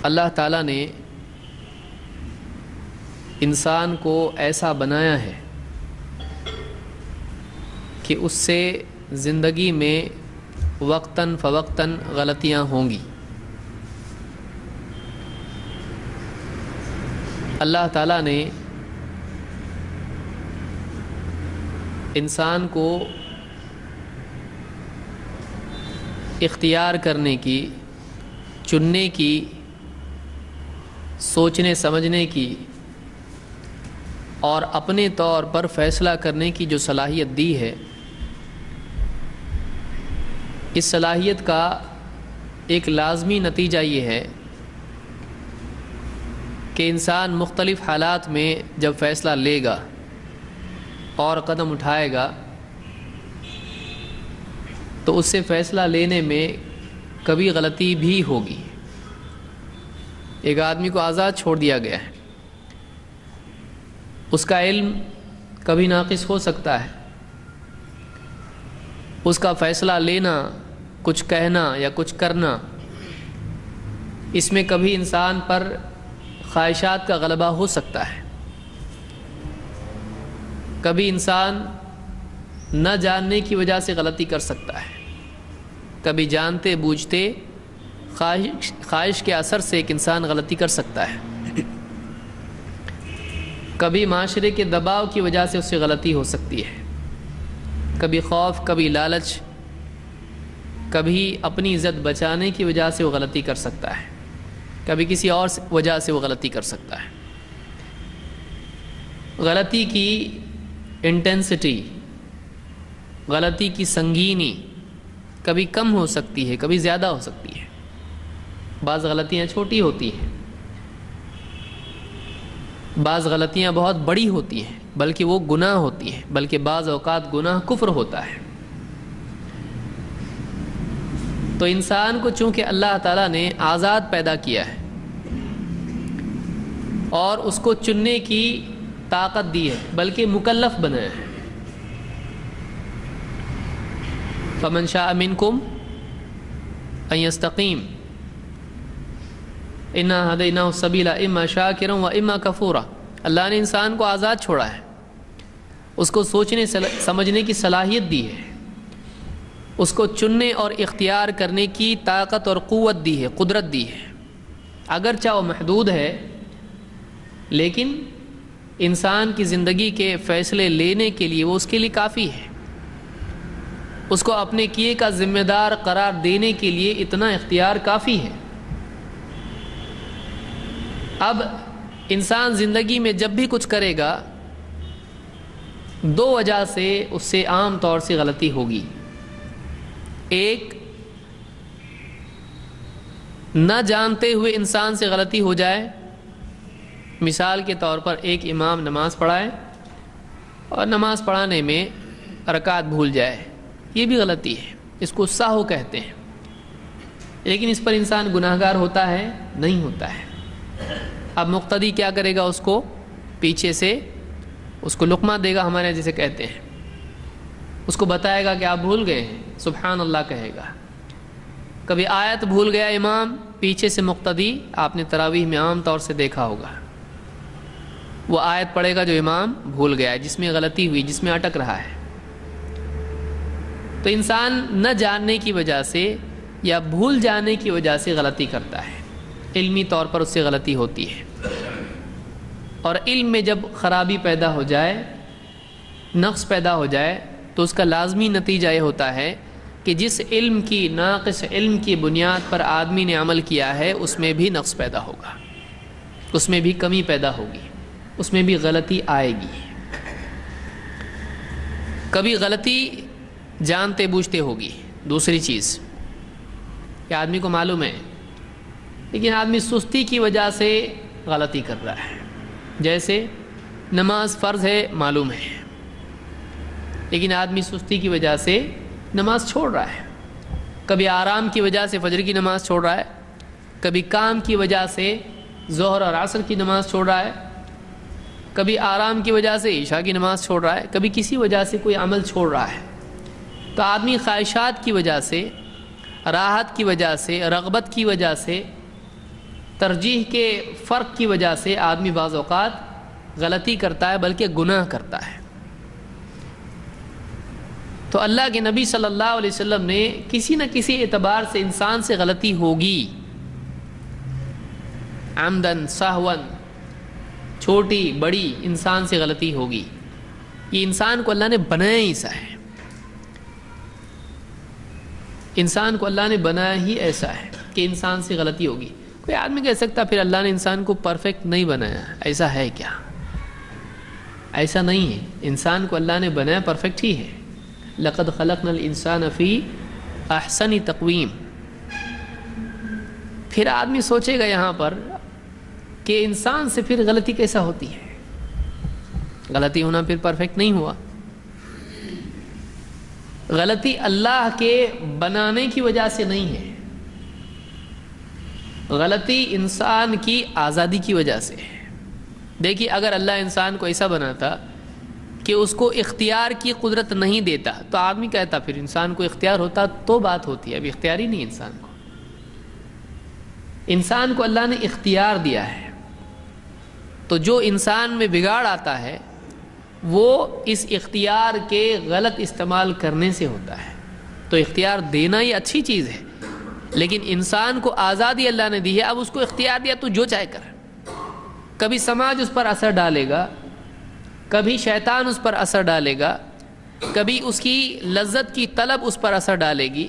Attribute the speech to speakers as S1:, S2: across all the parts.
S1: اللہ تعالیٰ نے انسان کو ایسا بنایا ہے کہ اس سے زندگی میں وقتاً فوقتاً غلطیاں ہوں گی۔ اللہ تعالیٰ نے انسان کو اختیار کرنے کی، چننے کی، سوچنے سمجھنے کی اور اپنے طور پر فیصلہ کرنے کی جو صلاحیت دی ہے، اس صلاحیت کا ایک لازمی نتیجہ یہ ہے کہ انسان مختلف حالات میں جب فیصلہ لے گا اور قدم اٹھائے گا تو اس سے فیصلہ لینے میں کبھی غلطی بھی ہوگی۔ ایک آدمی کو آزاد چھوڑ دیا گیا ہے، اس کا علم کبھی ناقص ہو سکتا ہے، اس کا فیصلہ لینا، کچھ کہنا یا کچھ کرنا، اس میں کبھی انسان پر خواہشات کا غلبہ ہو سکتا ہے۔ کبھی انسان نہ جاننے کی وجہ سے غلطی کر سکتا ہے، کبھی جانتے بوجھتے خواہش کے اثر سے ایک انسان غلطی کر سکتا ہے، کبھی معاشرے کے دباؤ کی وجہ سے اس سے غلطی ہو سکتی ہے، کبھی خوف، کبھی لالچ، کبھی اپنی عزت بچانے کی وجہ سے وہ غلطی کر سکتا ہے، کبھی کسی اور وجہ سے وہ غلطی کر سکتا ہے۔ غلطی کی انٹینسٹی، غلطی کی سنگینی کبھی کم ہو سکتی ہے، کبھی زیادہ ہو سکتی ہے۔ بعض غلطیاں چھوٹی ہوتی ہیں، بعض غلطیاں بہت بڑی ہوتی ہیں، بلکہ وہ گناہ ہوتی ہیں، بلکہ بعض اوقات گناہ کفر ہوتا ہے۔ تو انسان کو چونکہ اللہ تعالیٰ نے آزاد پیدا کیا ہے اور اس کو چننے کی طاقت دی ہے، بلکہ مکلف بنایا ہے۔ فَمَنْ شَاءَ مِنْكُمْ أَنْ يَسْتَقِيمَ إِنَّا هَدَيْنَاهُ السَّبِيلَ إِمَّا شَاكِرًا وَإِمَّا كَفُورًا۔ اللہ نے انسان کو آزاد چھوڑا ہے، اس کو سوچنے سمجھنے کی صلاحیت دی ہے، اس کو چننے اور اختیار کرنے کی طاقت اور قوت دی ہے، قدرت دی ہے۔ اگرچہ وہ محدود ہے، لیکن انسان کی زندگی کے فیصلے لینے کے لیے وہ اس کے لیے کافی ہے۔ اس کو اپنے کیے کا ذمہ دار قرار دینے کے لیے اتنا اختیار کافی ہے۔ اب انسان زندگی میں جب بھی کچھ کرے گا، دو وجہ سے اس سے عام طور سے غلطی ہوگی۔ ایک، نہ جانتے ہوئے انسان سے غلطی ہو جائے۔ مثال کے طور پر ایک امام نماز پڑھائے اور نماز پڑھانے میں رکعت بھول جائے، یہ بھی غلطی ہے، اس کو سہو کہتے ہیں۔ لیکن اس پر انسان گناہگار ہوتا ہے؟ نہیں ہوتا ہے۔ اب مقتدی کیا کرے گا؟ اس کو پیچھے سے اس کو لقمہ دے گا، ہمارے جسے کہتے ہیں، اس کو بتائے گا کہ آپ بھول گئے ہیں، سبحان اللہ کہے گا۔ کبھی آیت بھول گیا امام، پیچھے سے مقتدی، آپ نے تراویح میں عام طور سے دیکھا ہوگا، وہ آیت پڑھے گا جو امام بھول گیا ہے، جس میں غلطی ہوئی، جس میں اٹک رہا ہے۔ تو انسان نہ جاننے کی وجہ سے یا بھول جانے کی وجہ سے غلطی کرتا ہے، علمی طور پر اس سے غلطی ہوتی ہے۔ اور علم میں جب خرابی پیدا ہو جائے، نقص پیدا ہو جائے، تو اس کا لازمی نتیجہ یہ ہوتا ہے کہ جس علم کی، ناقص علم کی بنیاد پر آدمی نے عمل کیا ہے، اس میں بھی نقص پیدا ہوگا، اس میں بھی کمی پیدا ہوگی، اس میں بھی غلطی آئے گی۔ کبھی غلطی جانتے بوجھتے ہوگی۔ دوسری چیز کہ آدمی کو معلوم ہے، لیکن آدمی سستی کی وجہ سے غلطی کر رہا ہے۔ جیسے نماز فرض ہے، معلوم ہے، لیکن آدمی سستی کی وجہ سے نماز چھوڑ رہا ہے۔ کبھی آرام کی وجہ سے فجر کی نماز چھوڑ رہا ہے، کبھی کام کی وجہ سے ظہر اور عصر کی نماز چھوڑ رہا ہے، کبھی آرام کی وجہ سے عشاء کی نماز چھوڑ رہا ہے، کبھی کسی وجہ سے کوئی عمل چھوڑ رہا ہے۔ تو آدمی خواہشات کی وجہ سے، راحت کی وجہ سے، رغبت کی وجہ سے ترجیح کے فرق کی وجہ سے آدمی بعض اوقات غلطی کرتا ہے بلکہ گناہ کرتا ہے۔ تو اللہ کے نبی صلی اللہ علیہ وسلم نے کسی نہ کسی اعتبار سے انسان سے غلطی ہوگی، عمدن سہون، چھوٹی بڑی انسان سے غلطی ہوگی۔ یہ انسان کو اللہ نے بنایا ہی ایسا ہے، انسان کو اللہ نے بنایا ہی ایسا ہے کہ انسان سے غلطی ہوگی۔ کوئی آدمی کہہ سکتا پھر اللہ نے انسان کو پرفیکٹ نہیں بنایا، ایسا ہے کیا؟ ایسا نہیں ہے، انسان کو اللہ نے بنایا پرفیکٹ ہی ہے۔ لقد خلقنا الانسان فی احسن تقویم۔ پھر آدمی سوچے گا یہاں پر کہ انسان سے پھر غلطی کیسا ہوتی ہے؟ غلطی ہونا پھر پرفیکٹ نہیں ہوا۔ غلطی اللہ کے بنانے کی وجہ سے نہیں ہے، غلطی انسان کی آزادی کی وجہ سے ہے۔ دیکھیے اگر اللہ انسان کو ایسا بناتا کہ اس کو اختیار کی قدرت نہیں دیتا تو آدمی کہتا پھر انسان کو اختیار ہوتا تو بات ہوتی ہے، اب اختیار ہی نہیں انسان کو۔ انسان کو اللہ نے اختیار دیا ہے، تو جو انسان میں بگاڑ آتا ہے وہ اس اختیار کے غلط استعمال کرنے سے ہوتا ہے۔ تو اختیار دینا یہ اچھی چیز ہے، لیکن انسان کو آزادی اللہ نے دی ہے، اب اس کو اختیار دیا تو جو چاہے کر۔ کبھی سماج اس پر اثر ڈالے گا، کبھی شیطان اس پر اثر ڈالے گا، کبھی اس کی لذت کی طلب اس پر اثر ڈالے گی،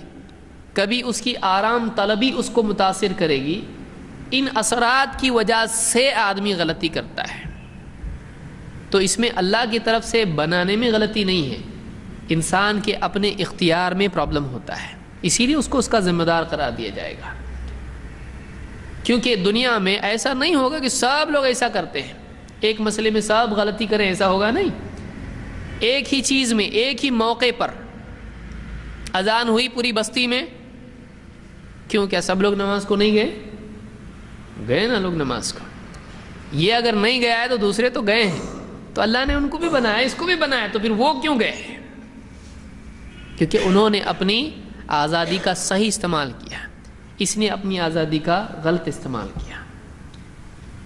S1: کبھی اس کی آرام طلبی اس کو متاثر کرے گی۔ ان اثرات کی وجہ سے آدمی غلطی کرتا ہے۔ تو اس میں اللہ کی طرف سے بنانے میں غلطی نہیں ہے، انسان کے اپنے اختیار میں پرابلم ہوتا ہے، اسی لیے اس کو اس کا ذمہ دار قرار دیا جائے گا۔ کیونکہ دنیا میں ایسا نہیں ہوگا کہ سب لوگ ایسا کرتے ہیں، ایک مسئلے میں سب غلطی کریں، ایسا ہوگا نہیں۔ ایک ہی چیز میں ایک ہی موقع پر اذان ہوئی پوری بستی میں، کیوں کیا سب لوگ نماز کو نہیں گئے؟ گئے نا لوگ نماز کو۔ یہ اگر نہیں گیا ہے تو دوسرے تو گئے ہیں، تو اللہ نے ان کو بھی بنایا، اس کو بھی بنایا، تو پھر وہ کیوں گئے؟ کیونکہ انہوں نے اپنی آزادی کا صحیح استعمال کیا، اس نے اپنی آزادی کا غلط استعمال کیا۔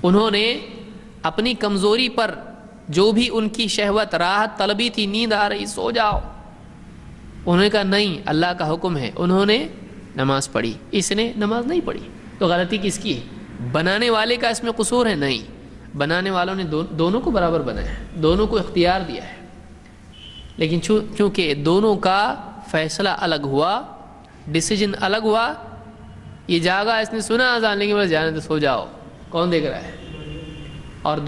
S1: انہوں نے اپنی کمزوری پر جو بھی ان کی شہوت راحت طلبی تھی، نیند آ رہی سو جاؤ، انہوں نے کہا نہیں اللہ کا حکم ہے، انہوں نے نماز پڑھی، اس نے نماز نہیں پڑھی۔ تو غلطی کس کی ہے؟ بنانے والے کا اس میں قصور ہے؟ نہیں، بنانے والوں نے دونوں کو برابر بنایا ہے، دونوں کو اختیار دیا ہے، لیکن چونکہ دونوں کا فیصلہ الگ ہوا، ڈیسیجن الگ ہوا، یہ جاگا اس نے سنا اذان لیکن بس جانے تو سو جاؤ، کون دیکھ رہا ہے؟ اور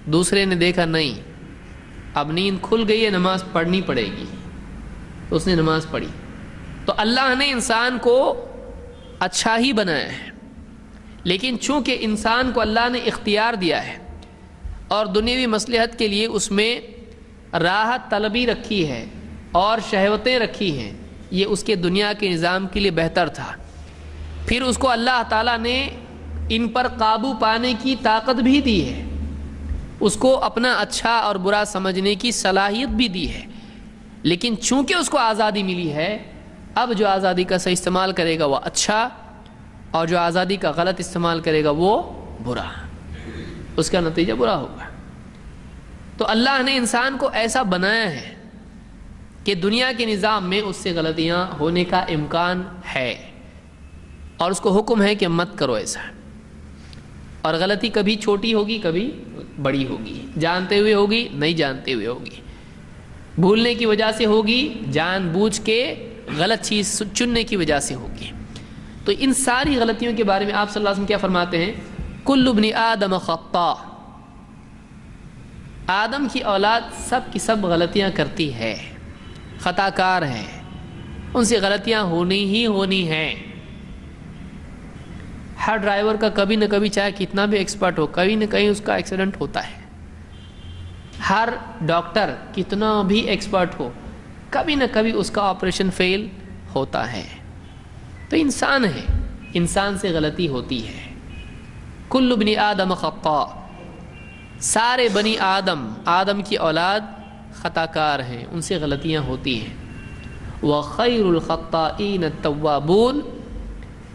S1: دوسرے نے دیکھا نہیں اب نیند کھل گئی ہے، نماز پڑھنی پڑے گی، تو اس نے نماز پڑھی۔ تو اللہ نے انسان کو اچھا ہی بنایا ہے، لیکن چونکہ انسان کو اللہ نے اختیار دیا ہے اور دنیاوی مصلحت کے لیے اس میں راحت طلبی رکھی ہے اور شہوتیں رکھی ہیں، یہ اس کے دنیا کے نظام کے لیے بہتر تھا۔ پھر اس کو اللہ تعالیٰ نے ان پر قابو پانے کی طاقت بھی دی ہے، اس کو اپنا اچھا اور برا سمجھنے کی صلاحیت بھی دی ہے، لیکن چونکہ اس کو آزادی ملی ہے، اب جو آزادی کا صحیح استعمال کرے گا وہ اچھا، اور جو آزادی کا غلط استعمال کرے گا وہ برا، اس کا نتیجہ برا ہوگا۔ تو اللہ نے انسان کو ایسا بنایا ہے کہ دنیا کے نظام میں اس سے غلطیاں ہونے کا امکان ہے، اور اس کو حکم ہے کہ مت کرو ایسا۔ اور غلطی کبھی چھوٹی ہوگی کبھی بڑی ہوگی، جانتے ہوئے ہوگی نہیں جانتے ہوئے ہوگی، بھولنے کی وجہ سے ہوگی، جان بوجھ کے غلط چیز چننے کی وجہ سے ہوگی۔ تو ان ساری غلطیوں کے بارے میں آپ صلی اللہ علیہ وسلم کیا فرماتے ہیں؟ کل ابن آدم خطاء، آدم کی اولاد سب کی سب غلطیاں کرتی ہے، خطا کار ہے، ان سے غلطیاں ہونی ہی ہونی ہیں۔ ہر ڈرائیور کا کبھی نہ کبھی چاہے کتنا بھی ایکسپرٹ ہو، کبھی نہ کہیں اس کا ایکسیڈنٹ ہوتا ہے۔ ہر ڈاکٹر کتنا بھی ایکسپرٹ ہو، کبھی نہ کبھی اس کا آپریشن فیل ہوتا ہے۔ تو انسان ہے، انسان سے غلطی ہوتی ہے۔ کل ابن آدم خطاء، سارے بنی آدم کی اولاد خطا کار ہیں، ان سے غلطیاں ہوتی ہیں۔ وَخَيْرُ الْخَطَّائِينَ التَّوَّابُونَ،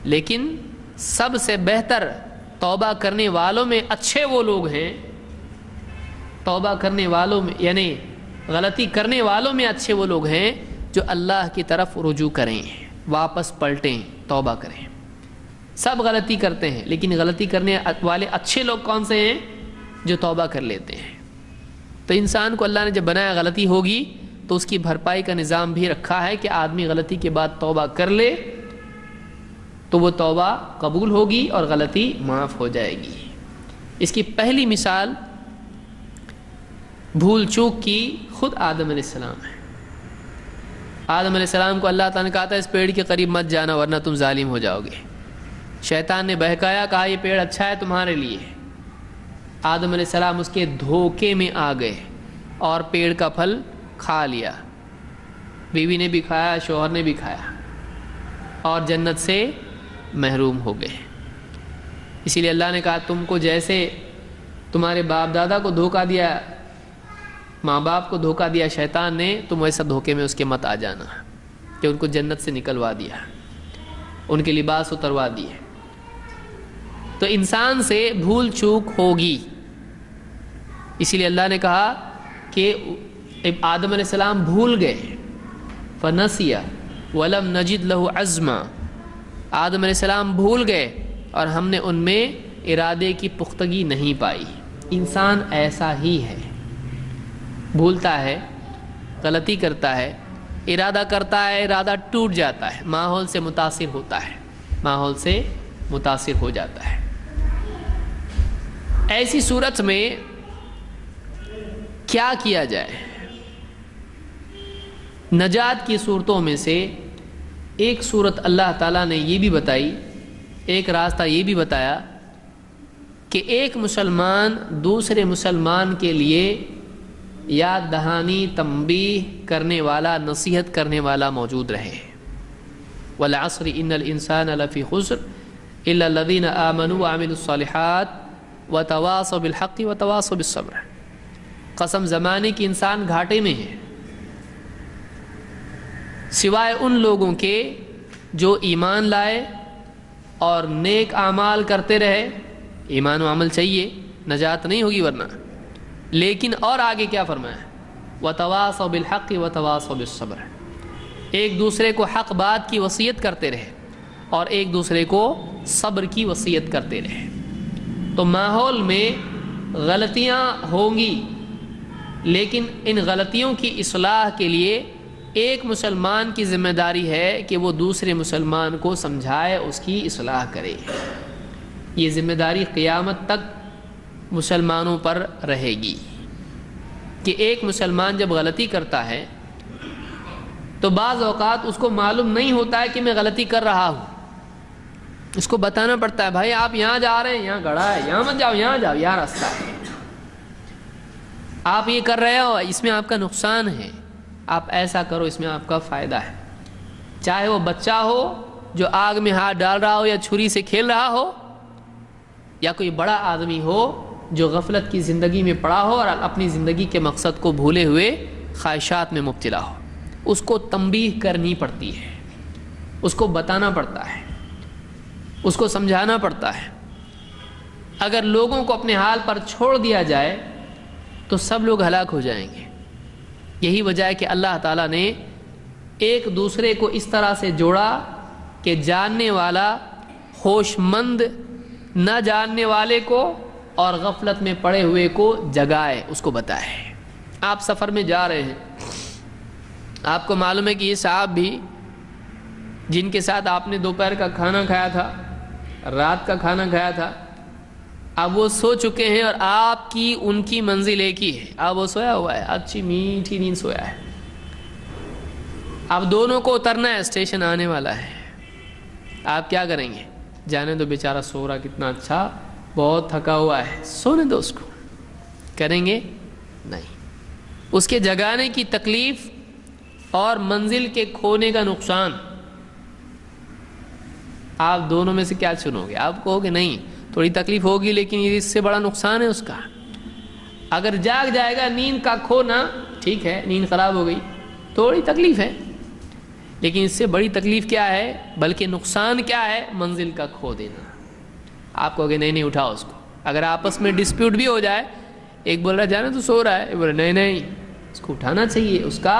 S1: لیکن سب سے بہتر توبہ کرنے والوں میں اچھے وہ لوگ ہیں، توبہ کرنے والوں میں یعنی غلطی کرنے والوں میں اچھے وہ لوگ ہیں جو اللہ کی طرف رجوع کریں، واپس پلٹیں، توبہ کریں۔ سب غلطی کرتے ہیں لیکن غلطی کرنے والے اچھے لوگ کون سے ہیں؟ جو توبہ کر لیتے ہیں۔ تو انسان کو اللہ نے جب بنایا غلطی ہوگی تو اس کی بھرپائی کا نظام بھی رکھا ہے کہ آدمی غلطی کے بعد توبہ کر لے تو وہ توبہ قبول ہوگی اور غلطی معاف ہو جائے گی۔ اس کی پہلی مثال بھول چوک کی خود آدم علیہ السلام ہے۔ آدم علیہ السلام کو اللہ تعالیٰ نے کہا تھا اس پیڑ کے قریب مت جانا ورنہ تم ظالم ہو جاؤ گے۔ شیطان نے بہکایا، کہا یہ پیڑ اچھا ہے تمہارے لیے۔ آدم علیہ السلام اس کے دھوکے میں آ گئے اور پیڑ کا پھل کھا لیا۔ بیوی نے بھی کھایا، شوہر نے بھی کھایا اور جنت سے محروم ہو گئے۔ اسی لیے اللہ نے کہا تم کو جیسے تمہارے باپ دادا کو دھوکہ دیا، ماں باپ کو دھوکہ دیا شیطان نے، تم ویسا دھوکے میں اس کے مت آ جانا کہ ان کو جنت سے نکلوا دیا، ان کے لباس اتروا دیے۔ تو انسان سے بھول چوک ہوگی، اسی لیے اللہ نے کہا کہ آدم علیہ السلام بھول گئے، فنسیہ ولم نجد لہ عزما، آدم علیہ السلام بھول گئے اور ہم نے ان میں ارادے کی پختگی نہیں پائی۔ انسان ایسا ہی ہے، بھولتا ہے، غلطی کرتا ہے، ارادہ کرتا ہے، ارادہ ٹوٹ جاتا ہے، ماحول سے متاثر ہوتا ہے، ماحول سے متاثر ہو جاتا ہے۔ ایسی صورت میں کیا کیا جائے؟ نجات کی صورتوں میں سے ایک صورت اللہ تعالیٰ نے یہ بھی بتائی، ایک راستہ یہ بھی بتایا کہ ایک مسلمان دوسرے مسلمان کے لیے یاد دہانی، تنبیہ کرنے والا، نصیحت کرنے والا موجود رہے۔ والعصر ان الانسان لفی خسر الا الذین آمنوا وعملوا الصالحات وتواصوا بالحق وتواصوا بالصبر۔ قسم زمانے کی انسان گھاٹے میں ہے سوائے ان لوگوں کے جو ایمان لائے اور نیک اعمال کرتے رہے۔ ایمان و عمل چاہیے، نجات نہیں ہوگی ورنہ۔ لیکن اور آگے کیا فرمایا؟ وتواصوا بالحق وتواصوا بالصبر، ایک دوسرے کو حق بات کی وصیت کرتے رہے اور ایک دوسرے کو صبر کی وصیت کرتے رہے۔ تو ماحول میں غلطیاں ہوں گی لیکن ان غلطیوں کی اصلاح کے لیے ایک مسلمان کی ذمہ داری ہے کہ وہ دوسرے مسلمان کو سمجھائے، اس کی اصلاح کرے۔ یہ ذمہ داری قیامت تک مسلمانوں پر رہے گی کہ ایک مسلمان جب غلطی کرتا ہے تو بعض اوقات اس کو معلوم نہیں ہوتا ہے کہ میں غلطی کر رہا ہوں، اس کو بتانا پڑتا ہے بھائی آپ یہاں جا رہے ہیں، یہاں گڑھا ہے، یہاں مت جاؤ، یہاں جاؤ، یہاں راستہ ہے، آپ یہ کر رہے ہو، اس میں آپ کا نقصان ہے، آپ ایسا کرو، اس میں آپ کا فائدہ ہے۔ چاہے وہ بچہ ہو جو آگ میں ہاتھ ڈال رہا ہو یا چھری سے کھیل رہا ہو، یا کوئی بڑا آدمی ہو جو غفلت کی زندگی میں پڑا ہو اور اپنی زندگی کے مقصد کو بھولے ہوئے خواہشات میں مبتلا ہو، اس کو تنبیہ کرنی پڑتی ہے، اس کو بتانا پڑتا ہے، اس کو سمجھانا پڑتا ہے۔ اگر لوگوں کو اپنے حال پر چھوڑ دیا جائے تو سب لوگ ہلاک ہو جائیں گے۔ یہی وجہ ہے کہ اللہ تعالیٰ نے ایک دوسرے کو اس طرح سے جوڑا کہ جاننے والا ہوش مند نہ جاننے والے کو اور غفلت میں پڑے ہوئے کو جگائے، اس کو بتائے۔ آپ سفر میں جا رہے ہیں، آپ کو معلوم ہے کہ یہ صاحب بھی جن کے ساتھ آپ نے دوپہر کا کھانا کھایا تھا، رات کا کھانا کھایا تھا، اب وہ سو چکے ہیں اور آپ کی ان کی منزل ایک ہی ہے، اب وہ سویا ہوا ہے، اچھی میٹھی نیند سویا ہے، اب دونوں کو اترنا ہے، اسٹیشن آنے والا ہے، آپ کیا کریں گے؟ جانے دو بیچارہ سو رہا، کتنا اچھا، بہت تھکا ہوا ہے، سونے دو اس کو، کریں گے؟ نہیں۔ اس کے جگانے کی تکلیف اور منزل کے کھونے کا نقصان، آپ دونوں میں سے کیا چنو گے؟ آپ کہو گے نہیں، تھوڑی تکلیف ہوگی لیکن یہ اس سے بڑا نقصان ہے اس کا۔ اگر جاگ جائے گا، نیند کا کھونا ٹھیک ہے، نیند خراب ہو گئی، تھوڑی تکلیف ہے، لیکن اس سے بڑی تکلیف کیا ہے، بلکہ نقصان کیا ہے؟ منزل کا کھو دینا۔ آپ کہو گے نہیں نہیں اٹھاؤ اس کو. اگر آپس میں ڈسپیوٹ بھی ہو جائے, ایک بول رہا ہے جانا تو سو رہا ہے, ایک بول رہا نہیں نہیں اس کو اٹھانا چاہیے, اس کا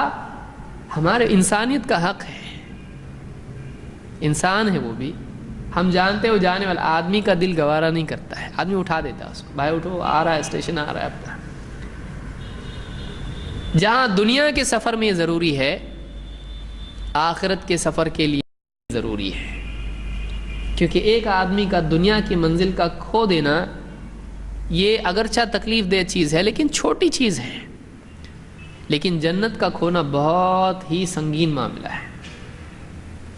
S1: ہمارے انسانیت کا حق ہے, انسان ہے وہ بھی. ہم جانتے ہو جانے والا آدمی کا دل گوارا نہیں کرتا ہے, آدمی اٹھا دیتا ہے اس کو, بھائی اٹھو آ رہا ہے اسٹیشن آ رہا ہے اپنا. جہاں دنیا کے سفر میں یہ ضروری ہے, آخرت کے سفر کے لیے ضروری ہے. کیونکہ ایک آدمی کا دنیا کی منزل کا کھو دینا یہ اگرچہ تکلیف دہ چیز ہے لیکن چھوٹی چیز ہے, لیکن جنت کا کھونا بہت ہی سنگین معاملہ ہے.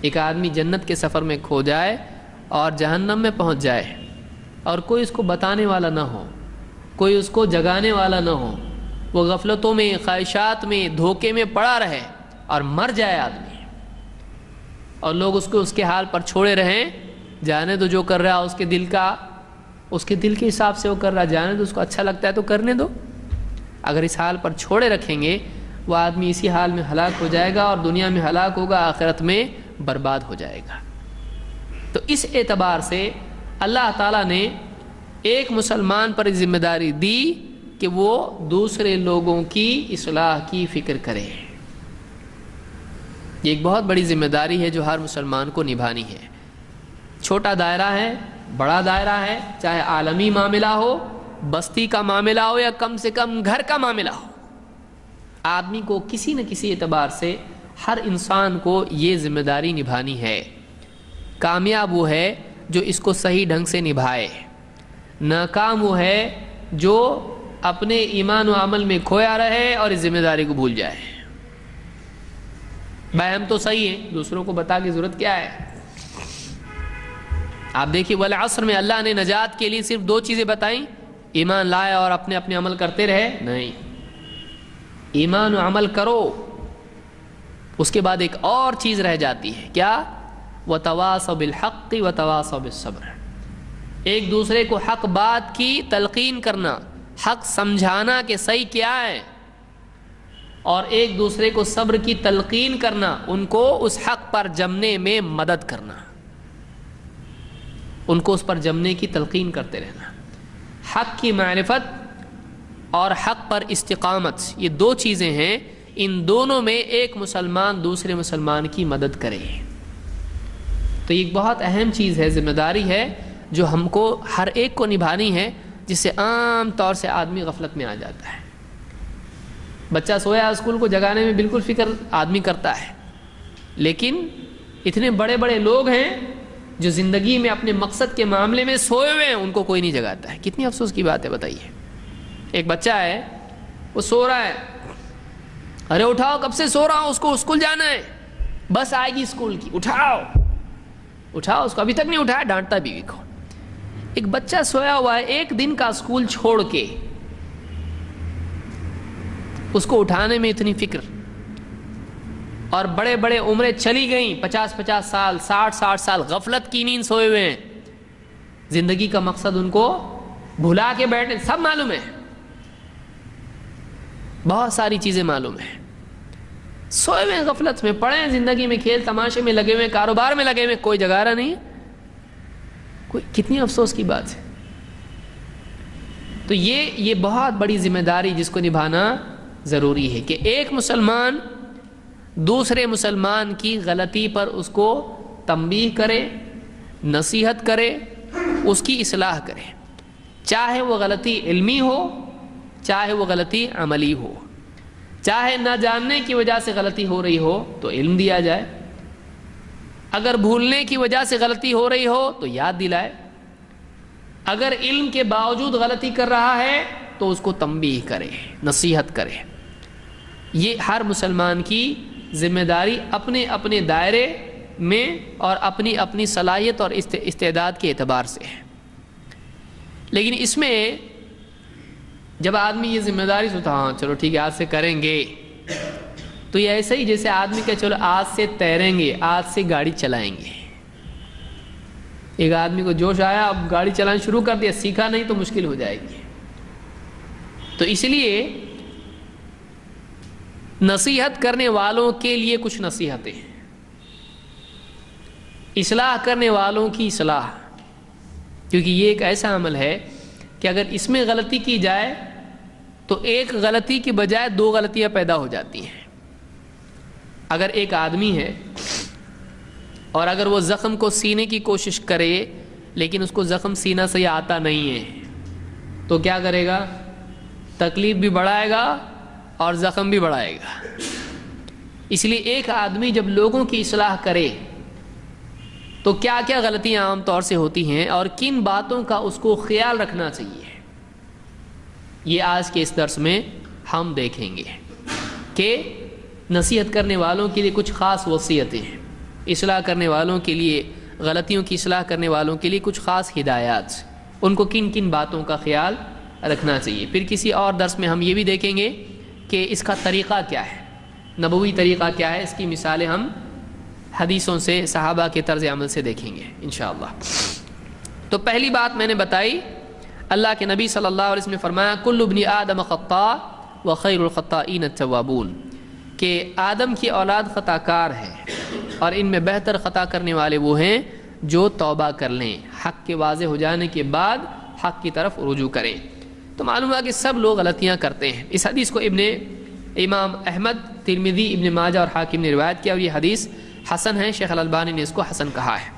S1: ایک آدمی جنت کے سفر میں کھو جائے اور جہنم میں پہنچ جائے اور کوئی اس کو بتانے والا نہ ہو, کوئی اس کو جگانے والا نہ ہو, وہ غفلتوں میں, خواہشات میں, دھوکے میں پڑا رہے اور مر جائے آدمی, اور لوگ اس کو اس کے حال پر چھوڑے رہیں, جانے تو جو کر رہا اس کے دل کا, اس کے دل کے حساب سے وہ کر رہا, جانے تو اس کو اچھا لگتا ہے تو کرنے دو. اگر اس حال پر چھوڑے رکھیں گے وہ آدمی اسی حال میں ہلاک ہو جائے گا, اور دنیا میں ہلاک ہوگا, آخرت میں برباد ہو جائے گا. تو اس اعتبار سے اللہ تعالیٰ نے ایک مسلمان پر ذمہ داری دی کہ وہ دوسرے لوگوں کی اصلاح کی فکر کرے. یہ ایک بہت بڑی ذمہ داری ہے جو ہر مسلمان کو نبھانی ہے. چھوٹا دائرہ ہے, بڑا دائرہ ہے, چاہے عالمی معاملہ ہو, بستی کا معاملہ ہو, یا کم سے کم گھر کا معاملہ ہو, آدمی کو کسی نہ کسی اعتبار سے ہر انسان کو یہ ذمہ داری نبھانی ہے. کامیاب وہ ہے جو اس کو صحیح ڈھنگ سے نبھائے, ناکام وہ ہے جو اپنے ایمان و عمل میں کھویا رہے اور اس ذمہ داری کو بھول جائے. بھائی ہم تو صحیح ہیں, دوسروں کو بتا کے ضرورت کیا ہے. آپ دیکھیے والعصر میں اللہ نے نجات کے لیے صرف 2 چیزیں بتائیں, ایمان لائے اور اپنے اپنے عمل کرتے رہے. نہیں, ایمان و عمل کرو, اس کے بعد ایک اور چیز رہ جاتی ہے, کیا؟ وَتَوَاصَوْا بِالْحَقِّ وَتَوَاصَوْا بِالصَّبْرِ. ایک دوسرے کو حق بات کی تلقین کرنا, حق سمجھانا کہ صحیح کیا ہے, اور ایک دوسرے کو صبر کی تلقین کرنا, ان کو اس حق پر جمنے میں مدد کرنا, ان کو اس پر جمنے کی تلقین کرتے رہنا. حق کی معرفت اور حق پر استقامت, یہ 2 چیزیں ہیں, ان دونوں میں ایک مسلمان دوسرے مسلمان کی مدد کرے. تو یہ ایک بہت اہم چیز ہے, ذمہ داری ہے جو ہم کو ہر ایک کو نبھانی ہے, جس سے عام طور سے آدمی غفلت میں آ جاتا ہے. بچہ سویا اسکول کو جگانے میں بالکل فکر آدمی کرتا ہے, لیکن اتنے بڑے بڑے لوگ ہیں جو زندگی میں اپنے مقصد کے معاملے میں سوئے ہوئے ہیں, ان کو کوئی نہیں جگاتا ہے. کتنی افسوس کی بات ہے بتائیے. ایک بچہ ہے وہ سو رہا ہے, ارے اٹھاؤ, کب سے سو رہا ہوں, اس کو اسکول جانا ہے, بس آئے گی اسکول کی, اٹھاؤ اٹھاؤ, اس کو ابھی تک نہیں اٹھایا, ڈانٹتا بیوی کو. ایک بچہ سویا ہوا ہے, ایک دن کا اسکول چھوڑ کے اس کو اٹھانے میں اتنی فکر, اور بڑے بڑے عمریں چلی گئیں, 50-50 سال, 60-60 سال غفلت کی نیند سوئے ہوئے ہیں. زندگی کا مقصد ان کو بھلا کے بیٹھے, سب معلوم ہے, بہت ساری چیزیں معلوم ہیں, سوئے ہوئے غفلت میں پڑے ہیں, زندگی میں کھیل تماشے میں لگے ہوئے, کاروبار میں لگے ہوئے, کوئی جگا رہا نہیں ہے. کوئی کتنی افسوس کی بات ہے. تو یہ بہت بڑی ذمہ داری جس کو نبھانا ضروری ہے کہ ایک مسلمان دوسرے مسلمان کی غلطی پر اس کو تنبیہ کرے, نصیحت کرے, اس کی اصلاح کرے, چاہے وہ غلطی علمی ہو, چاہے وہ غلطی عملی ہو, چاہے نہ جاننے کی وجہ سے غلطی ہو رہی ہو تو علم دیا جائے, اگر بھولنے کی وجہ سے غلطی ہو رہی ہو تو یاد دلائے, اگر علم کے باوجود غلطی کر رہا ہے تو اس کو تنبیہ کرے, نصیحت کرے. یہ ہر مسلمان کی ذمہ داری اپنے اپنے دائرے میں اور اپنی اپنی صلاحیت اور استعداد کے اعتبار سے ہے. لیکن اس میں جب آدمی یہ ذمہ داری سوچتا ہاں چلو ٹھیک ہے آج سے کریں گے, تو یہ ایسے ہی جیسے آدمی کہ چلو آج سے تیریں گے, آج سے گاڑی چلائیں گے. ایک آدمی کو جوش آیا, اب گاڑی چلانا شروع کر دیا, سیکھا نہیں تو مشکل ہو جائے گی. تو اس لیے نصیحت کرنے والوں کے لیے کچھ نصیحتیں, اصلاح کرنے والوں کی اصلاح, کیونکہ یہ ایک ایسا عمل ہے کہ اگر اس میں غلطی کی جائے تو ایک غلطی کی بجائے 2 غلطیاں پیدا ہو جاتی ہیں۔ اگر ایک آدمی ہے اور اگر وہ زخم کو سینے کی کوشش کرے لیکن اس کو زخم سینہ سے آتا نہیں ہے تو کیا کرے گا؟ تکلیف بھی بڑھائے گا اور زخم بھی بڑھائے گا۔ اس لیے ایک آدمی جب لوگوں کی اصلاح کرے تو کیا کیا غلطیاں عام طور سے ہوتی ہیں اور کن باتوں کا اس کو خیال رکھنا چاہیے، یہ آج کے اس درس میں ہم دیکھیں گے کہ نصیحت کرنے والوں کے لیے کچھ خاص وصیتیں ہیں، اصلاح کرنے والوں کے لیے، غلطیوں کی اصلاح کرنے والوں کے لیے کچھ خاص ہدایات، ان کو کن کن باتوں کا خیال رکھنا چاہیے۔ پھر کسی اور درس میں ہم یہ بھی دیکھیں گے کہ اس کا طریقہ کیا ہے، نبوی طریقہ کیا ہے، اس کی مثالیں ہم حدیثوں سے، صحابہ کے طرز عمل سے دیکھیں گے انشاءاللہ۔ تو پہلی بات میں نے بتائی، اللہ کے نبی صلی اللہ علیہ وسلم نے فرمایا کل ابن آدم خطاء وخیر الخطائین التوابون، کہ آدم کی اولاد خطا کار ہے اور ان میں بہتر خطا کرنے والے وہ ہیں جو توبہ کر لیں، حق کے واضح ہو جانے کے بعد حق کی طرف رجوع کریں۔ تو معلوم ہوا کہ سب لوگ غلطیاں کرتے ہیں۔ اس حدیث کو امام احمد، ترمذی، ابن ماجہ اور حاکم نے روایت کیا اور یہ حدیث حسن ہے، شیخ الالبانی نے اس کو حسن کہا ہے۔